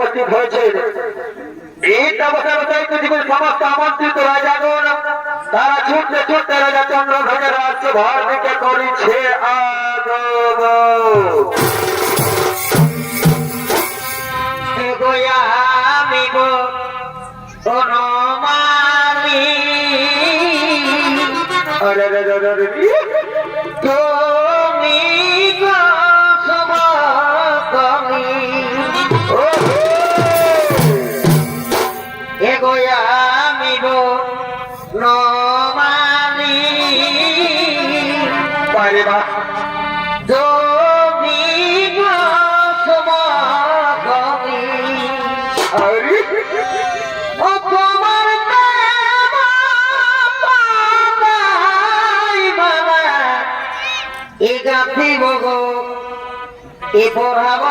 উপস্থিত হয়েছে। এই ব্যবসায়ী পৃথিবীর সমস্ত আমন্ত্রিত রাজাগণ তারা ছুটতে ছুটতে রাজা চন্দ্রধ্বজের রাজ্যভার দিকে করেছে আগমন। তুমি এগোয়ামি গো নমানি পারিবা তুমি গো সমাগমি আরে ও তোমার প্রেম পাই বাবা এ গাথিব গো এ পড়াব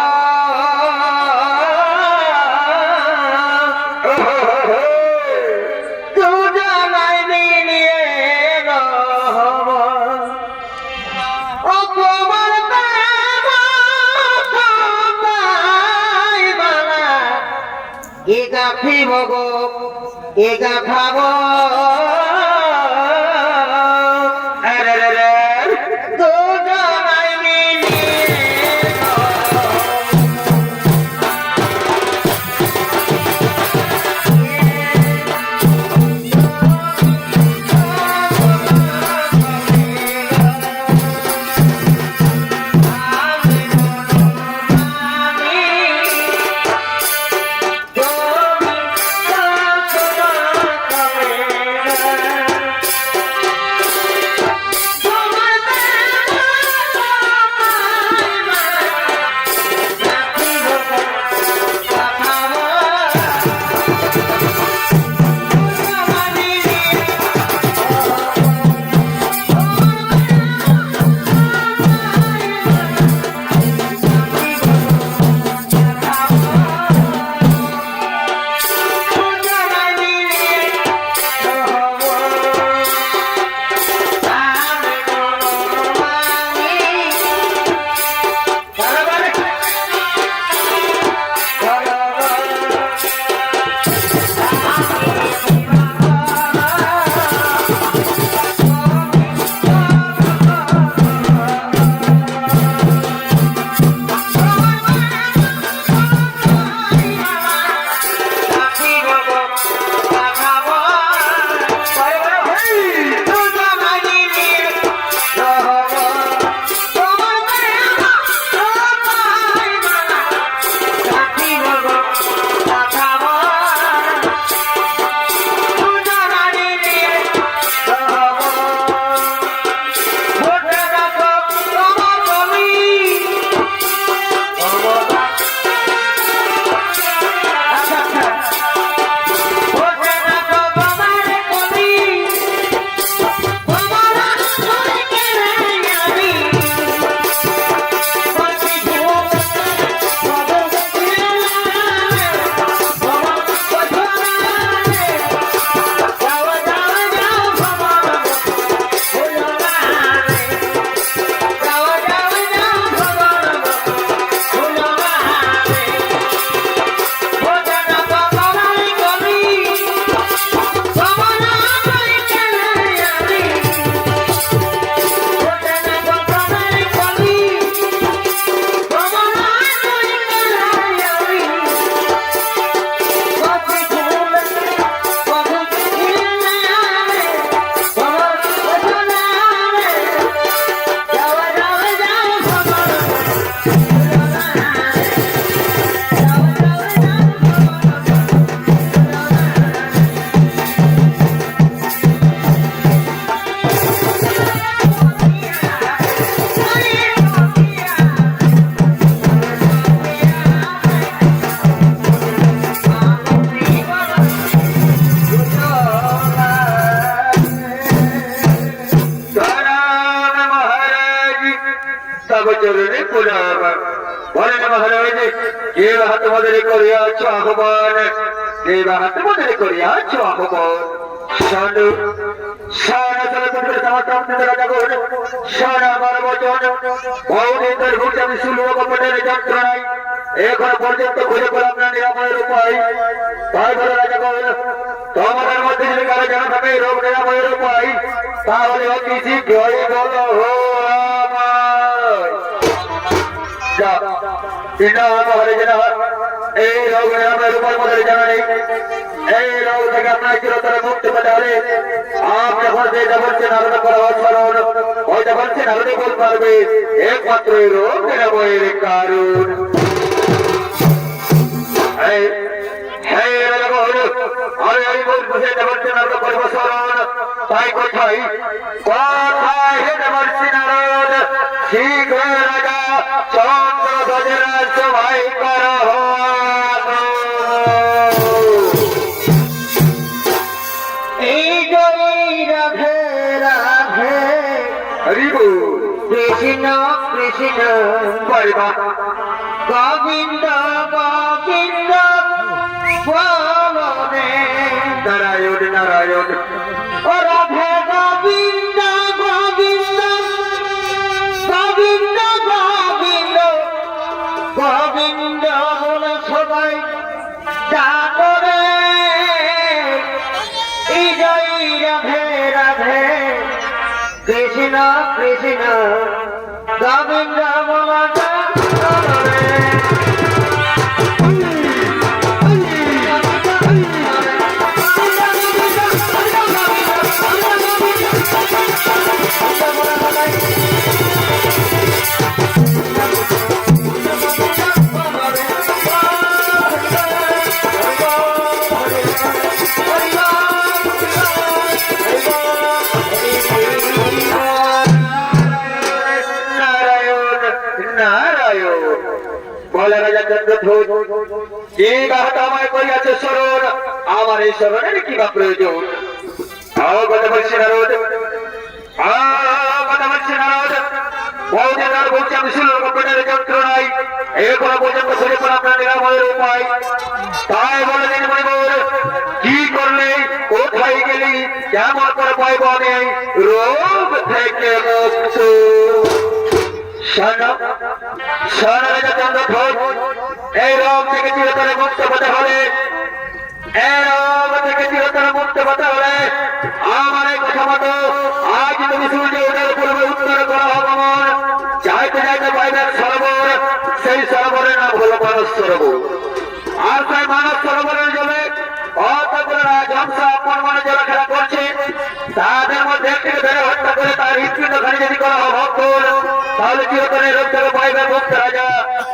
এগা ফিব গো এগা খাব দুজনাই মিলিয়ে চরণে প্রণাম। বলেন মহারাজ, কে হাত বদলে করিয়াছ আহ্বান, কে হাত বদলে করিয়াছ আহ্বান। সাধু সারা চলচ্চিত্র সমর্থন রাজাগণ, সারা আমার বচন বহুদিন ধরে ঘুরতে আমি শুনব গোপনের যন্ত্রণায়। এখন পর্যন্ত খুঁজে পেলাম না নিরাময়ের উপায়। তাই বলে রাজা বলল, তোমাদের মধ্যে যদি কারো জানা থাকে এই রোগ নিরাময়ের উপায়, তাহলে অতি শীঘ্রই বলো আমায়। যা বিনা আমাদের জানা এই রোগ নিরাময়ের উপায় আমাদের জানা নেই। এই রোগ থেকে আপনার চিরতরে মুক্তি পেতে হলে আপনি এখন যেটা বলছেন আলাদা করা স্মরণ, ওইটা বলছেন আলাদা বলতে পারবে একমাত্র এই রোগ নিরাময়ের কারণ। তাই কোথায় কোথায় হেঁটে পারছি নারদ, শীঘ্র রাজা চন্দ্রধ্বজের সবাই করা এই জয় রাধে রাধে হরিবু কৃষ্ণ কৃষ্ণ পরিবা গোবিন্দ গোবিন্দ বলনে নারায়ণ নারায়ণ ও রাধে গোবিন্দ গোবিন্দ গোবিন্দ গোবিন্দ গোবিন্দ বলে সবাই ডাকরে এই জয় রাধে রাধে কৃষ্ণ কৃষ্ণ গোবিন্দ বলে ডাকরে নারায়ণ নারায়ণ বলে রাজা চন্দ্রধ্বজ, যে বাহাটা আমায় করিয়াছে স্মরণ, আমার এই স্মরণের কি বা প্রয়োজন? কথা বলছি নারদ, কথা বলছি নারদ। বহুদিন আর বলছি আমি শুনলাম কম্পিউটারের যন্ত্রণায় এরপর পর্যন্ত খুঁজে পেলাম আপনার নিরাময়ের উপায়। তাই বলে দিন মণিবর, কি করলে কোথায় গেলি কেমন করে পাইব আমি রোগ থেকে মুক্ত? এই রোগ থেকে চিরতরে মুক্ত হতে হলে, এই রোগ থেকে চিরতরে মুক্ত হতে হলে আমার এই কথা মতো আজ তুমি সূর্য ওঠার পূর্বে উত্তর করা অগমন চাইতে চাইতে পাইবেন সরোবর। সেই সরোবরের নাম হলো মানস সরোবর। আর সেই মানস সরোবরের জলে কতগুলো রাজহংস আপন মনে চলাফেরা করছে। তাদের মধ্যে একটিকে ধরে হত্যা করে তার হৃৎপিণ্ড খালি যদি করা হয় ভক্তর, তাহলে চিরতরে রোগ থেকে পাইবে মুক্ত রাজা,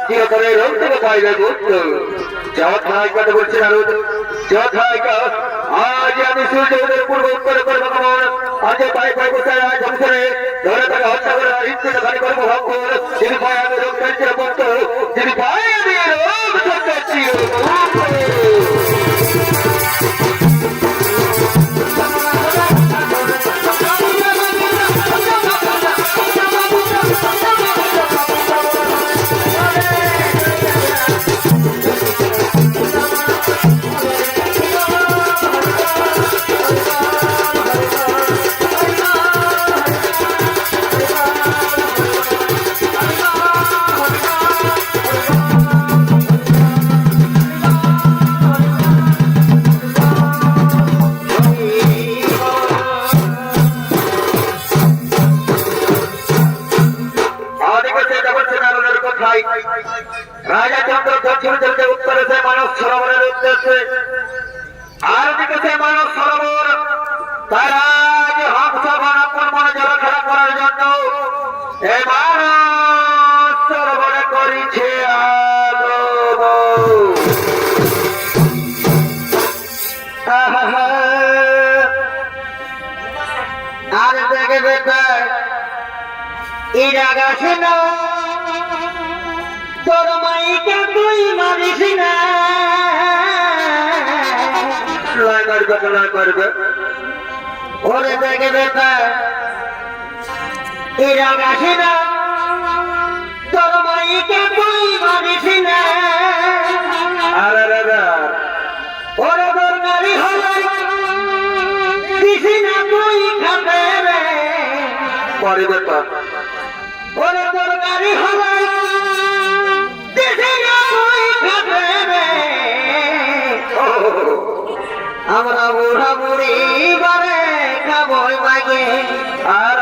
চিরতরে রোগ থেকে পাইবে মুক্ত। যথায় কথা বলছি নারদ, যথায় আজ আমি সূর্য উদয়ের পূর্ব উত্তরে করবো কেমন, আজ পাই পাই বসে রাজহংসরে ধরে তাকে হত্যা করে হৃৎপিণ্ড খালি করবো ভক্তর। যিনি পায় আমি রোগ থেকে মুক্ত, যিনি পায় আমি রোগ থেকে রাজা চন্দ্র দক্ষিণ চলতে উত্তরে সে মানস সরোবরের উদ্দেশ্যে, আর দিকে সে মানস সরোবর তারা যে হংস আপন মনে জলখেলা করার জন্য এই মানস সরোবরে করিছে আর দেখে বেকার এই আকাশে না তোর মাইকে তুই মারিস না, লয় করবে ওরে দেখে বেকার এই আকাশে না তোর মাইকে তুই মারিস না, ওরে দরকারি হলো দিস না তুই খাবে রে, পরে ব্যাপার ওরে দরকারি হলো দিস না তুই আমরা বুড়া বুড়ি বারে খাবই মাগে আর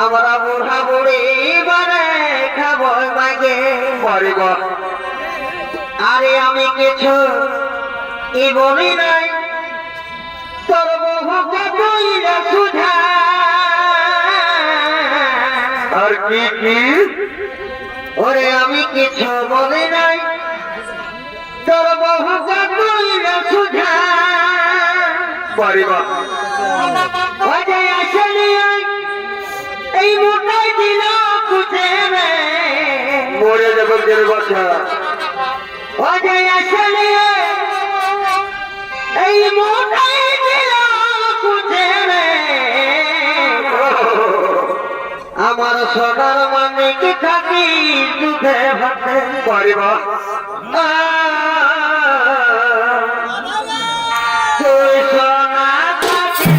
আমরা বুড়া বুড়ি বারে খাবই মাগে বাড়ি গো আরে আমি কিছু কি বলি নাই তোর বহুকে কইরা সুধা আর কি কি ওরে আমি কিছু বলি নাই তোর বহুকে কইরা সুধা বাড়ি গো ওরে আসলে এই মোটাই দিল কুঠে রে মরে যাবে জের বাচ্চা ওরে আসলে এই মোটাই দিল কুঠে রে আমার সোনার মানে কি থাকি দুধে ভাতে বাড়ি গো তুই সোনা থাকি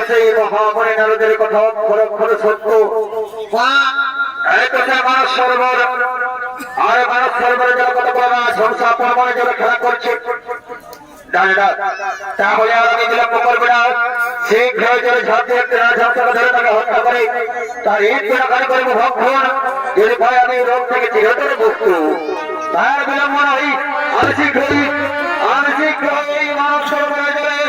সেই মহামণি নারদের কথা অক্ষর অক্ষর সত্য। এই তো সে মানস সরোবর, আর মানস সরোবরে যারা কত বড় ঝমসা পরমাণু যারা খেলা করছে, তাহলে আপনি বিলম্ব করবে না, শীঘ্র জলে ঝাঁপ দিয়ে একটি রাজহংসকে ধরে তাকে হত্যা করে তার ঈদ গুণাকারী করবো ভক্ষণ। যদি ভয় আমি রোগ থেকে চিরতরে মুক্ত, তার বিলম্ব নয়, আমি শীঘ্রই মানব সরোবরে জলে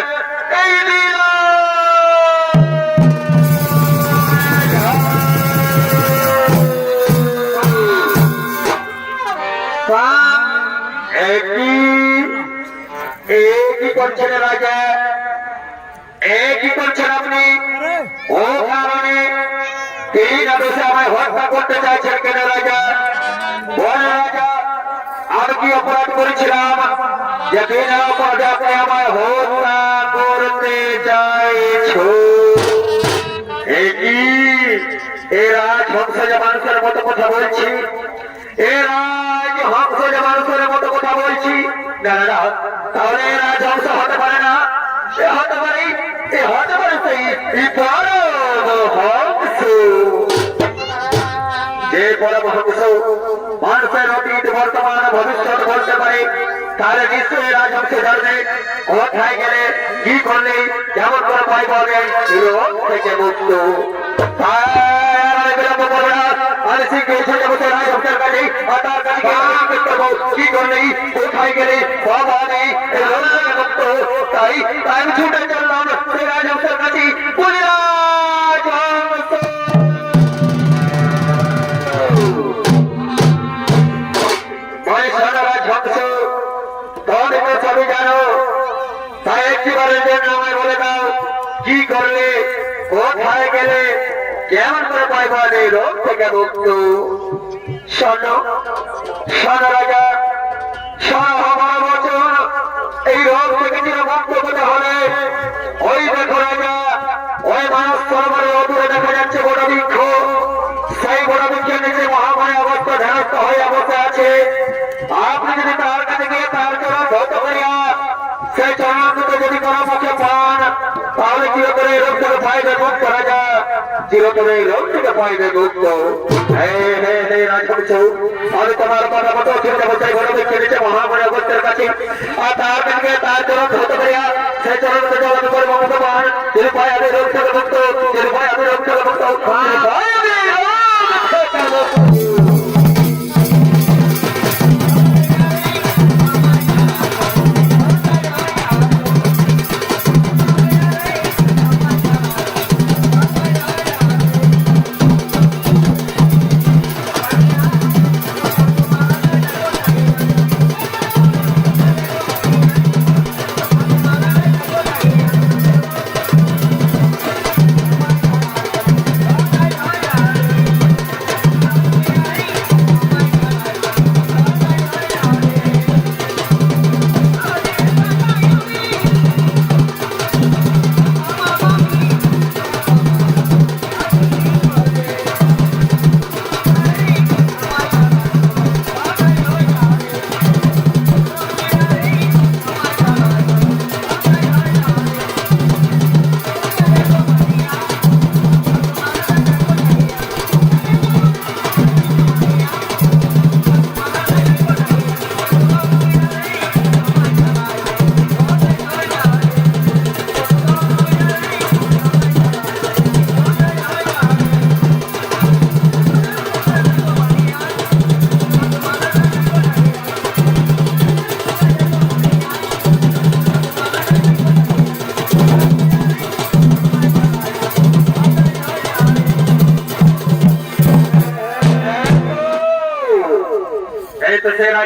এই কি করছেন রাজা, কি করছেন আপনি? ও কারণে তিন আদেশে আমায় হত্যা করতে চাইছেন কেন রাজা? বলে রাজা, আর কি অপরাধ করেছিলাম যে বিনা অপরাধে আপনি আমায় হত্যা করতে চাইছো? এরা ধ্বংস যে মানুষের মতো কথা বলছি, এরা ধ্বংস যে মানুষের মতো কথা বলছি, না তাহলে এরা ধ্বংস হতে পারে না, হতে পারে সেই পরমহংস। যে পরমহংস মানুষের অতীত বর্তমান ভবিষ্যৎ বলতে পারে, তাহলে নিশ্চয়ই রাজহংসে ধরবে। কোথায় গেলে কি করলে কেমন করে পাই পাবে থেকে মুক্ত। কি করলে কোথায় গেলে তাই আমি ছুটে চললাম সেই রাজহংসের কাছে। সবই জানো, তাই একটিবারের জন্য আমায় বলে দাও, কি করলে কোথায় গেলে কেমন করে পাই বলে রোগ থেকে মুক্ত। শোনো রাজা, আমার বচন, এই রোগ থেকে মুক্ত হতে হলে ওই দেখো রাজা, ওই মানস সরোবরে অদূরে দেখা যাচ্ছে বড় বৃক্ষ। সেই বড় বৃক্ষের নিচে মহামারী অবস্থা ধ্যানস্থ হয়ে বসে আছে। আপনি যদি তার কাছে গিয়ে তার চরণ ধৌত করিয়া সেই চরণ দুটো যদি কোনো মুখে পান, তাহলে চিরতরে এই রোগ থেকে পাইবে মুক্ত রাজা, চিরতরে এই রোগ থেকে পাইবে মুক্ত। রাজহংস, আমি তোমার কথা মতো চিন্তা বলছি বড় বৃক্ষের নিচে মহামারী অবস্থার কাছে, আর তার কাছে তার চরণ ধৌত করিয়া সেই চরণ দুটো জল করে মুক্ত পান, যদি পাই আমি রোগ থেকে মুক্ত, যদি পাই আমি রোগ থেকে মুক্ত।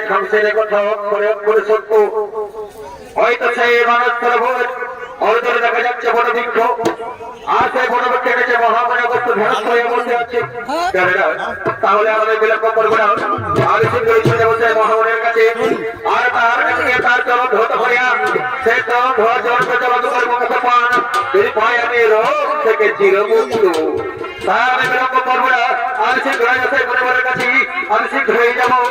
ধ্বংসের কথা করে সত্য, হয়তো সেই মানস সরোবর অদূরে দেখা যাচ্ছে বড় বৃক্ষ, আর সেই বড় বৃক্ষের কাছে মহামারী অবস্থা ধ্বংস হয়ে বসে আছে। তাহলে আমাদের বিলম্ব করবো না, আমি শীঘ্রই চলে বসে মহামারীর কাছে, আর তার কাছে তার চরণ ধৌত করিয়া সেই চরণ ধোয়া চরণকে চরণ করবো মুখ পান, যদি পাই আমি রোগ থেকে চিরমুক্ত। তাই আমি বিলম্ব করবো না, আমি শীঘ্রই সেই পরিবারের কাছে আমি শীঘ্রই যাবো।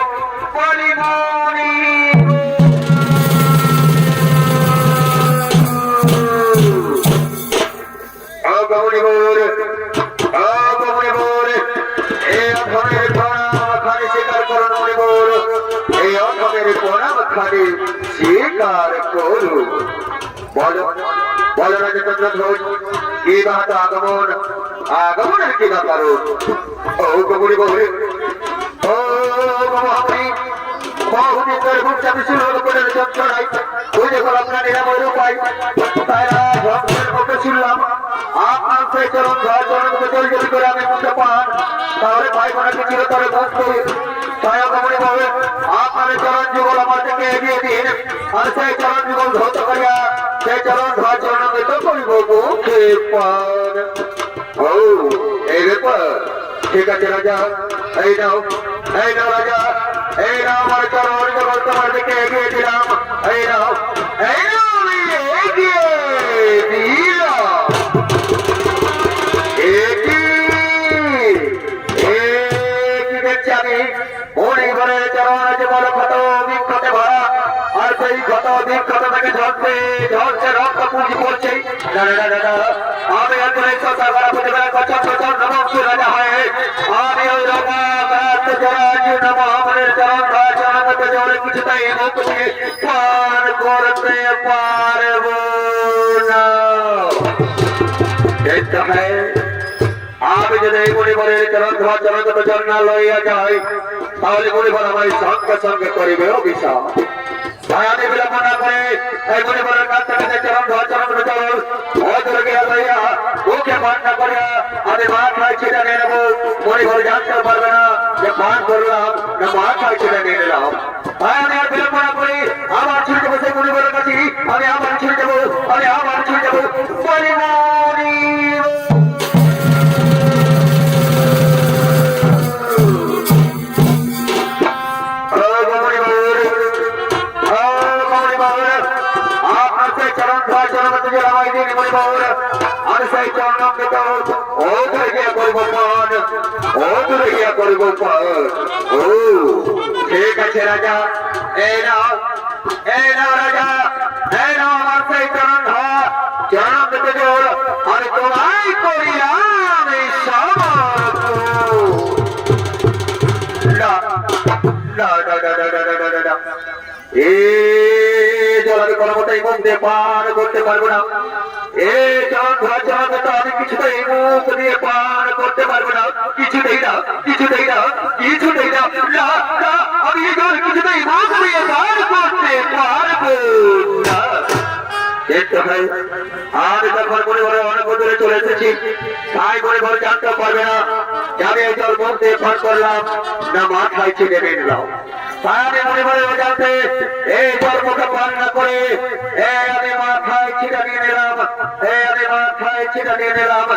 এই অধমের প্রণাম খানি স্বীকার করু। বলো বলো রাজচন্দ্র ঘোষ, কি বাত আগমন, আগমনের কি বা কারণ? ও গৌরী বলে, ও মহামণি, বহুদিন ধরে ভুগছে আমি শুনলের যন্ত্রণায়, ওই যে আপনার নিরাময় উপায়, তাই ভক্তের মুখে শুনলাম আপনার সেই চরণ ধর চরণকে জলজলি করে আমি মুখে পান, তাহলে ভাই বোনাকে চিরতরে মুক্ত। তাই গৌরী বলে, আপনার চরণ যুগল আমার থেকে এগিয়ে দিন, আর সেই চরণ যুগল ধৌত করিয়া সেই চরণ ধর চরণকে তো করিব মুখে পান। ও এই ব্যাপার, ঠিক আছে রাজা, এই নাও রাজা, এই নাও আমার চরণ যুগল তোমার দিকে এগিয়ে দিলাম, এই নাও এগিয়ে দিলাম। দেখছি আমি মণিগণের চরণ আছে বলো ক্ষত বিক্ষতে ভরা, আর সেই ক্ষত বিক্ষত থেকে ঝরছে ঝরছে রক্ত পুঁজি পড়ছে। আমি এখন এই সরকার করা প্রতিবেদন করছেন নবমী রাজা হয়ে আমি ওই মহামণির চরণ চরণতে জলে কিছুটাই মুক্তি পান করতে পারব না। আমি যদি এই মণিবরের চরণ ধোয়া চরণগত জন্না লইয়া যাই, তাহলে মণিবর আমার সঙ্গে সঙ্গে করিবে অভিশাপ। তাই আমি বিলম্ব না করে এই মণিবরের কাছ থেকে চরণ ধোয়া চরণগত চরণ অজরে গিয়া লইয়া মুখে পান না করিয়া আমি মাথায় ছিটা নিয়ে নেবো। মণিবর জানতে পারবে না যে পান করলাম না মাথায় ছিটা নিয়ে নিলাম। তাই আমি আর বিলম্ব না করি আবার ছুটে যাবো সেই মণিবরের কাছে, আমি আবার ছুটে যাবো, আমি আবার ছুটে যাবো। আমি সেই চরণ ও দূরে গিয়া করবো পান, ও দূরে গিয়া করবো পান। ও ঠিক আছে রাজা, এই নাও রাজা, এই নাও আমার সেই চরণ চরণ দিতে জোর, আমি তোমায় করিলাম এই জলাদি কোনো মতেই মুখ দিয়ে পান করতে পারবো না। এই চরণ ধোয়া চরণ তো আমি কিছুতেই মুখ দিয়ে পান করতে পারবো না, কিছুতেই না, কিছুতেই না, কিছুতেই না, আমি এই জল কিছুতেই মুখ দিয়ে পান করতে পারবো না। আমি তখন মনে মনে অনেক দূরে চলে এসেছি, তাই মনে মনে জানতে পারবে না যে আমি এই জল মুখ দিয়ে পান করলাম না মাথায় ছিটে নিলাম। তাই আমি মনে মনে জানতে এই জল মুখে পান না করে আমি মাথায় ছিটা নিয়ে নিলাম, আমি মাথায় ছিটা নিয়ে নিলাম,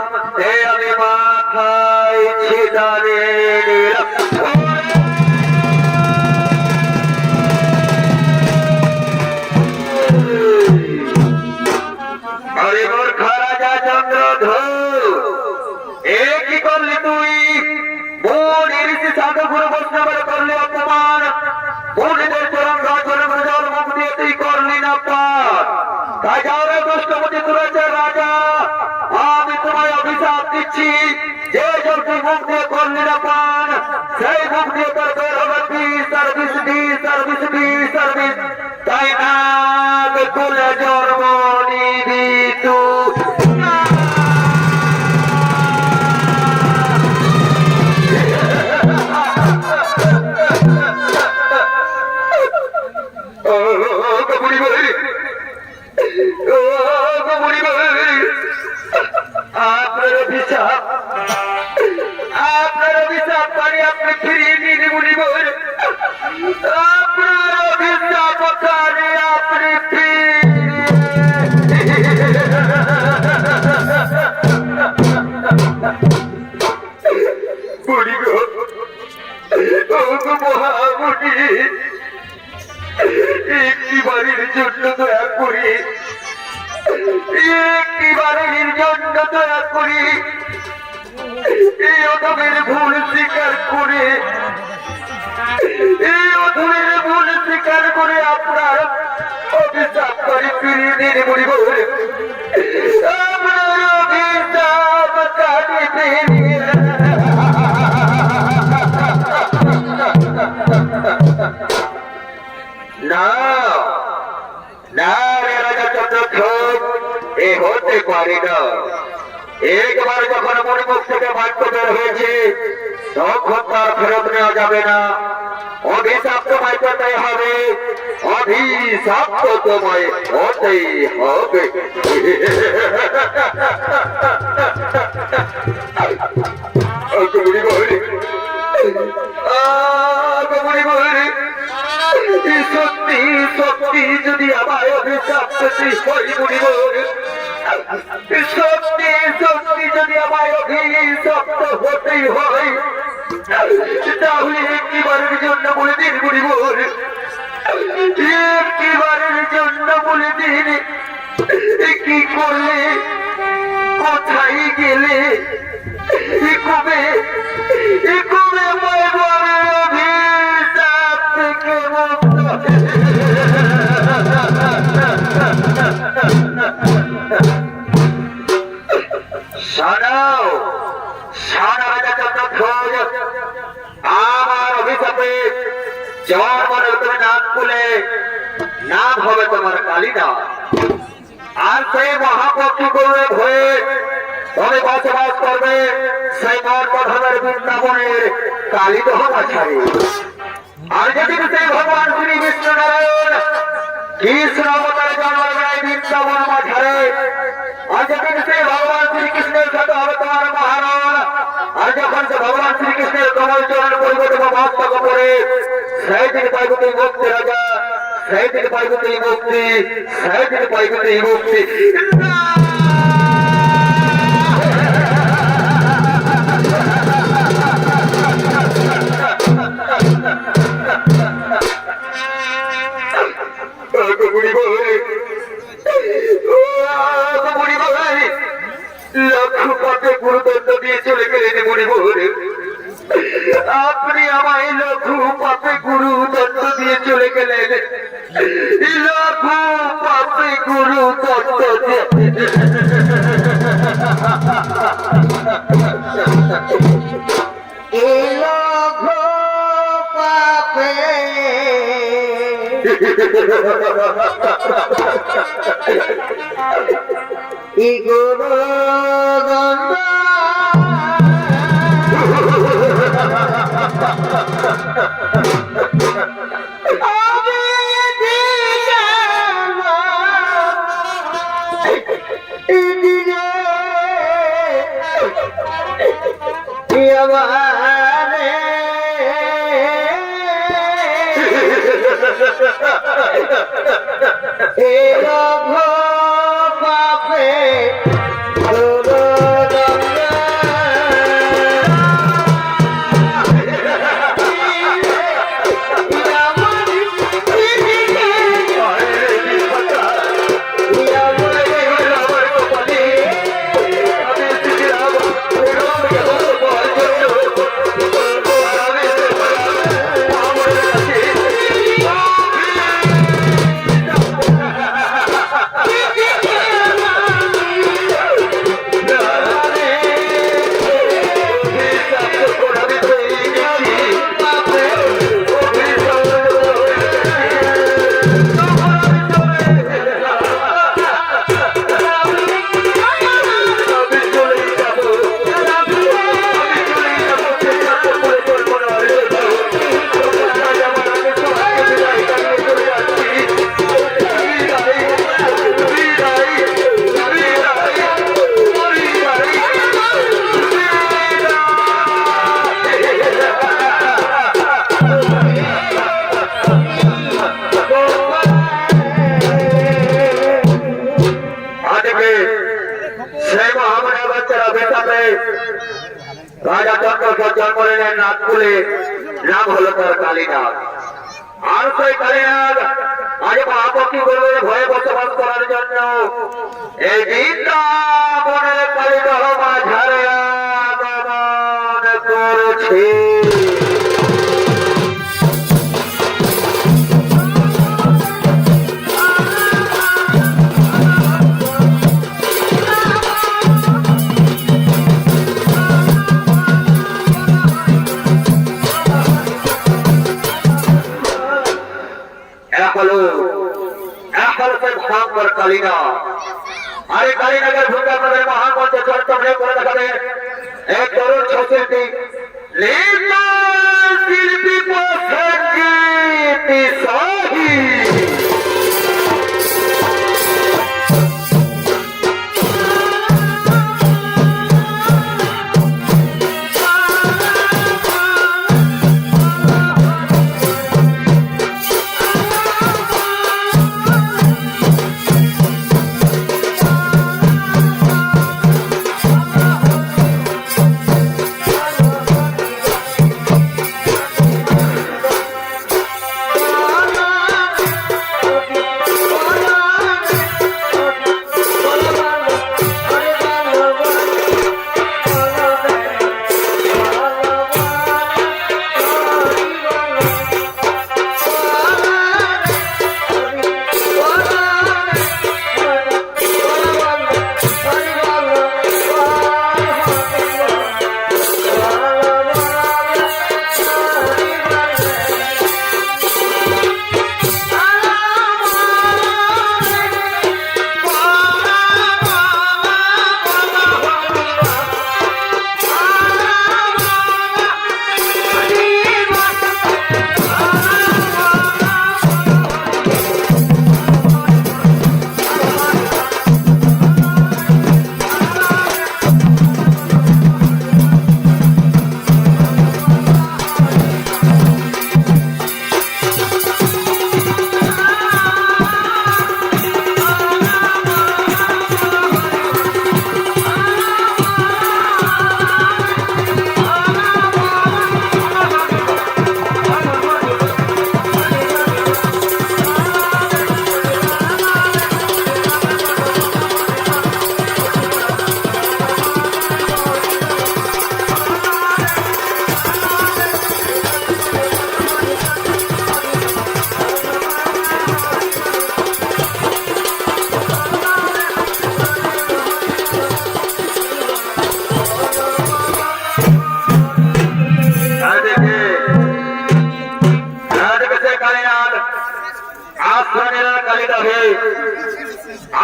আমি মাথায় ছিটা নিয়ে নিলাম। আরে মূর্খা রাজা চন্দ্রধর, এ কি করলি তুই? মনির সাধু গুরু বৈষ্ণবের করলি অপমান, মনিদের চরণ জল মুখ দিয়ে তুই করলি না পান। তাই যাও রে দুষ্টমতি তুলেছে রাজা, আমি তোমায় অভিশাপ দিচ্ছি, যে জল তুই মুখ দিয়ে করলি না পান, সেই মুখ দিয়ে তোর বের হবে সার্ভিস, তাই না খুলে জন্ম নিবি তুই। আপনার অভিশাপ পারি আপনি ফিরিয়ে নিয়ে মুনি বল, আপনার অভিশাপ পারি আপনি বুড়ি গো, মহামুনি, একটি বাড়ির জন্য দয়া করি, একটি বাড়ির জন্য দয়া করি এই অধমের ভুল স্বীকার করে, এই অধমের ভুল স্বীকার করে আপনার অভিশাপ করে ফিরিয়ে দিন মুনি বলে, আপনার অভিশাপ কাটিয়ে দিন। না না রে রাজা চন্দ্রধ্বজ, এ হতে পারে না। একবার যখন মণিমুখ থেকে বাক্য বের হয়েছে তখন তার ফেরত নেওয়া যাবে না। অভিশাপ তোমায় পেতেই হবে, অভিশাপ তোমায় হতেই হবে। সত্যি সত্যি যদি আমায় অভিশাপ পেতে হয় মণিবর, সত্যি সত্যি যদি আমায় অভিশপ্ত হতেই হয়, তাহলে একটিবারের জন্য বলে দিন মণিবর, একটিবারের জন্য বলে দিন কি করলে, কোথায় গেলে, কবে কবে পাইব আমি অভিশাপ থেকে মুক্ত। শোনাও শোনো রাজা চন্দ্রধ্বজ, আমার অভিশাপে জ্বর মনে তুমি নাক খুলে নাম হবে তোমার কালিদাস। আর সেই মহাপক্ষী করবে ভয়ে তবে বসবাস করবে সেই মর্মধমের বৃন্দাবনের কালিদহ মাঝারে। আর যেদিন সেই ভগবান শ্রী বিষ্ণু নারায়ণ কৃষ্ণ অবতারে জন্ম নেয় বৃন্দাবন মাঝারে, আর যেদিন সেই ভগবান শ্রীকৃষ্ণের সাথে হবে তোমার মহারণ, আর যখন সে ভগবান শ্রীকৃষ্ণের কমল চরণ পরিবর্তে মস্তক করে সেই দিন পাইব তুই মুক্তি রাজা, সেই দিন পাইব তুই মুক্তি, সেই দিন পাইব তুই মুক্তি। লক্ষ্যপথে গুরুদণ্ড দিয়ে চলে গেলেন মণিবর, আপনি আমায় লঘুপথে গুরুদণ্ড দিয়ে চলে গেলেন, লঘুপথে গুরুদণ্ড দিয়ে। রাজা চন্দ্রধ্বজ জন্ম নিলেন নাগপুরে, নাম হলো তার কালিদাস। আর সেই কালিদাস আজ মহাপক্ষী করবে ভয়ে বসবাস করার জন্য এই বৃন্দাবনের কালিদহ মাঝারে আগমন করেছে। এখন হলো এক হলো সেই ভয়ঙ্কর কালিনা। আর এই কালিনাগের ভূমিকা আপনাদের মহান মঞ্চে চরিত্র করে দেখাবে এক তরুণ শিল্পী শিল্পী সাহি।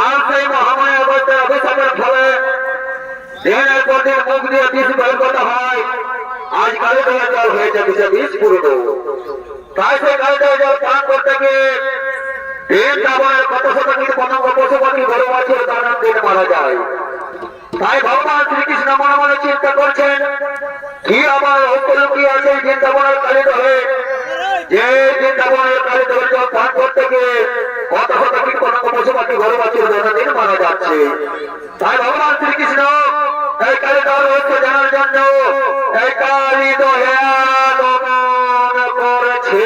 আর সেই মহামায় অবস্থায় অভিশাপের ফলে দিনের পর দিন মুখ দিয়ে বিষ বের করতে হয়। আজ কালী দেওয়ার জল হয়েছে বিষ পূর্ণ। তাই সেই কালী দেওয়ার জল পান করতে গিয়ে কত শতাংশ পতঙ্গ পশু পাখি গরু মাছের দানা দিন মারা যায়। তাই ভগবান শ্রীকৃষ্ণ মনে মনে চিন্তা করছেন কি আমার কি আছে বৃন্দাবনের কালী দেবে, যে বৃন্দাবনের কালী দেবের জল পান করতে গিয়ে কত শতাংশ পতঙ্গ পশু পাখি গরু মাছের দানা দিন মারা যাচ্ছে। তাই ভগবান শ্রীকৃষ্ণ এই কালী দেওয়ার রহস্য জানার জন্য এই কালী দোহে আগমন করেছে।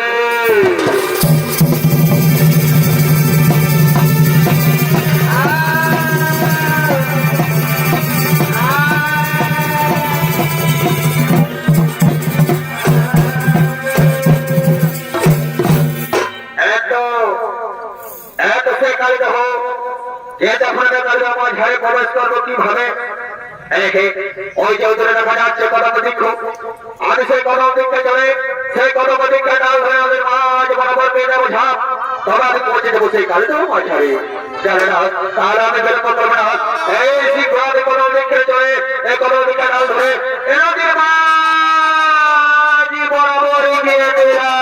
প্রবেশ করবো কিভাবে ওই যে উত্তরে দেখা যাচ্ছে কদম বৃক্ষ। আমি সেই কদম বৃক্ষে চলে সেই কদম বৃক্ষে ডাল ধরে ওদের মাঝ বরাবর পেয়ে যাবো ঝাঁপ, তবে আমি পৌঁছে দেবো সেই কালে তো মাঝারে জানে না। তাহলে আমি বিলম্ব করবো না, এই শীঘ্র আমি কদম বৃক্ষে চলে এই কদম বৃক্ষে ডাল ধরে এরকম মাঝ বরাবর এগিয়ে দিলাম।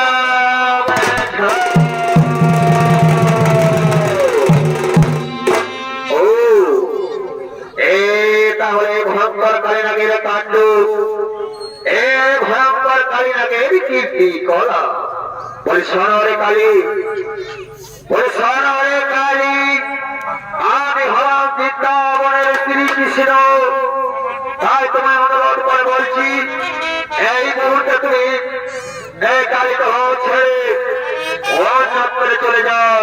ভয়ঙ্কর কালীনাগের কাণ্ড, এ ভয়ঙ্কর কালীনাগের কীর্তি কলা। বলে শোনরে কালী, বলে শোনরে কালী, আমি হলাম বৃন্দাবনের শ্রীকৃষ্ণ। তাই তোমায় অনুরোধ করে বলছি এই মুহূর্তে তুমি এই কালী ছেড়ে অন্য করে চলে যাও,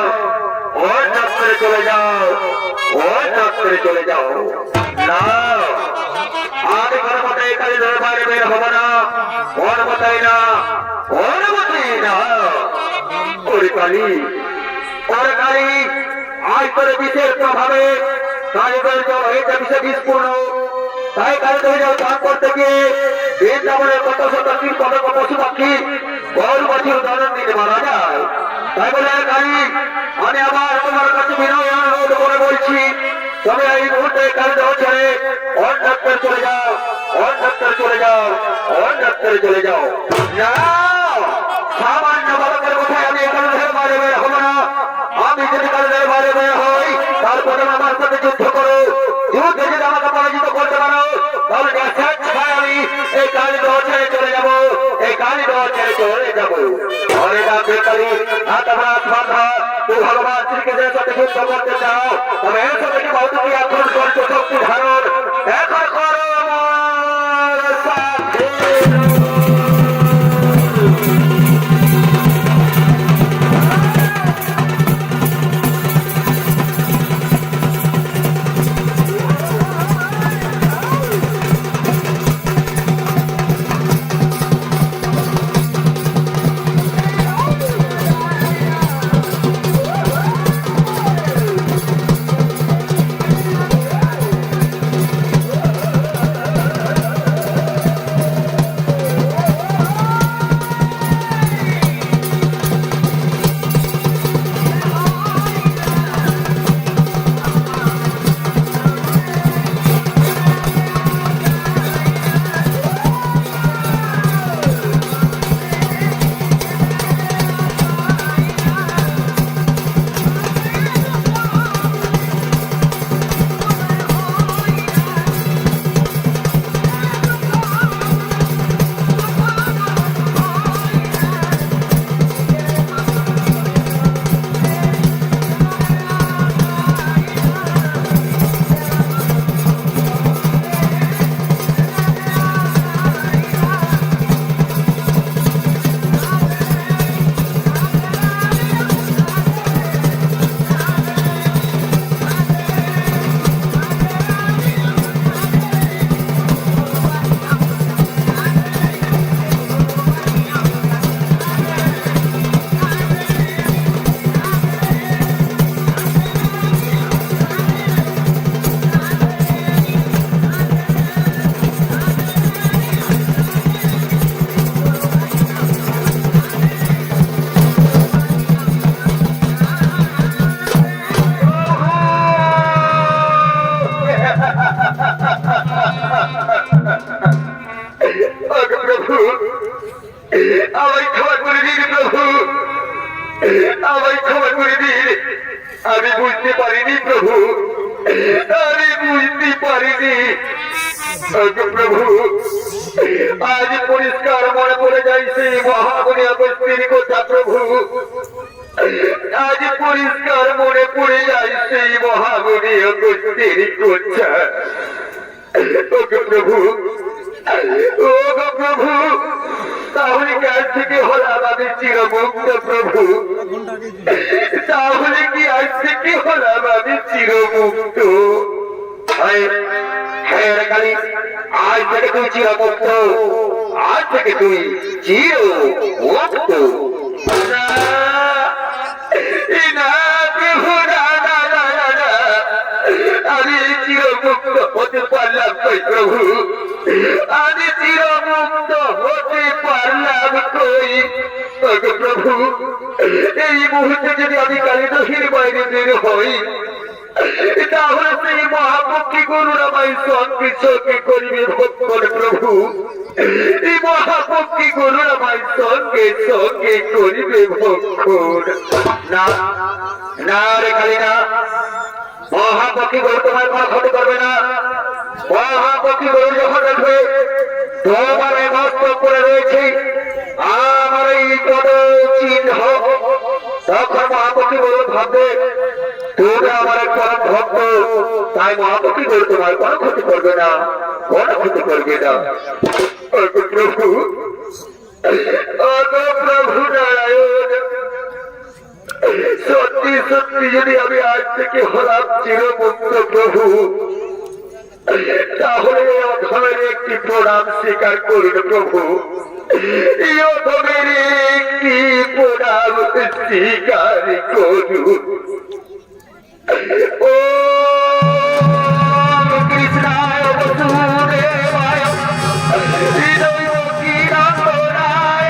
অন্য করে চলে যাও, অন্য করে চলে যাও। না, আমি কোনো মতে কালী দরবারে বের হব না, ওর মতেই না, ওর মতেই না। ওরে কালী, ওরে কালী, আজ করে বিষের প্রভাবে কালীগঞ্জ জল হয়েছে বিষে বিষপূর্ণ। তাই কালীগঞ্জ জল পান করতে গিয়ে বৃন্দাবনের কত শতাংশ কত পশু পাখি গরু বাছুর দৈনন্দিন মারা যায়। তাই বলে কালী আমি আবার তোমার কাছে বিনয় অনুরোধ করে বলছি, তবে এই মুহূর্তে কালিদহ ছেড়ে অন্যত্র চলে যাও, অন্যত্র চলে যাও, অন্যত্র চলে যাও। না, সামান্য বালকের কথায় আমি কালিদহের বাইরে বের হবো না। আমি যদি কালিদহের বাইরে বের হই, তারপরে আমার সাথে যুদ্ধ করো। যুদ্ধে যদি আমাকে পরাজিত করতে পারো, তাহলে স্বেচ্ছায় আমি এই কালিদহ ছেড়ে চলে যাবো, এই কালিদহ ছেড়ে চলে যাবো। ঘরে ডাকবে কালী, হাত আমার বাঁধা, তুই ভগবান শ্রীকৃষ্ণের সাথে যুদ্ধ করতে চাও, তবে এর সাথে কি বাউটি আক্রমণ করছো শক্তি ধারণ এখন করো আমার সাথে। আমায় ক্ষমা করে দিন প্রভু, আমায় ক্ষমা করে দিন। আমি বুঝতে পারিনি প্রভু, আমি বুঝতে পারিনি প্রভু। আজ পরিষ্কার মনে পড়ে যাইছে মহামণি অগস্ত্যের কথা প্রভু, আজ পরিষ্কার মনে পড়ে যাইছে মহামণি অগস্ত্যের কথা। প্রভু, ও প্রভু, তাহলে কি আজ থেকে হলাম আমি চিরমুক্ত প্রভু, তাহলে কি আজ থেকে হলাম আমি চিরমুক্ত? হ্যাঁ কালী, আজ থেকে তুই চিরমুক্ত, আজ থেকে তুই চিরমুক্ত। না প্রভু, না না না না, আমি চিরমুক্ত হতে পারলাম কই প্রভু, আমি চিরমুক্ত হতে পারলাম কই প্রভু। এই মুহূর্তে যদি আমি কালিদহের বাইরে বের হই, তাহলে সেই মহাপক্ষী গরুর আমায় সঙ্গে সঙ্গে করিবে ভক্ষণ প্রভু, এই মহাপক্ষী গরুর আমায় সঙ্গে সঙ্গে করিবে ভক্ষণ। না না রে কালী না, মহাপক্ষী গরু তোমার কোনো ক্ষতি করবে না। মহাপক্ষী গরু যখন দেখবে তোমার এই মস্তক করে রয়েছে আমার এই পদ চিহ্ন, তখন মহাপক্ষী গরু ভাববে তুমি আমার এক পরম ভক্ত, তাই মহাপক্ষী গরু তোমার কোনো ক্ষতি করবে না, কোনো ক্ষতি করবে না। প্রভু, প্রভু নারায়ণ, সত্যি সত্যি যদি আমি আজ থেকে হলাম চিরমুক্ত প্রভু, তাহলে অধমের একটি প্রণাম স্বীকার করুন প্রভু, অধমের একটি প্রণাম স্বীকার করুন।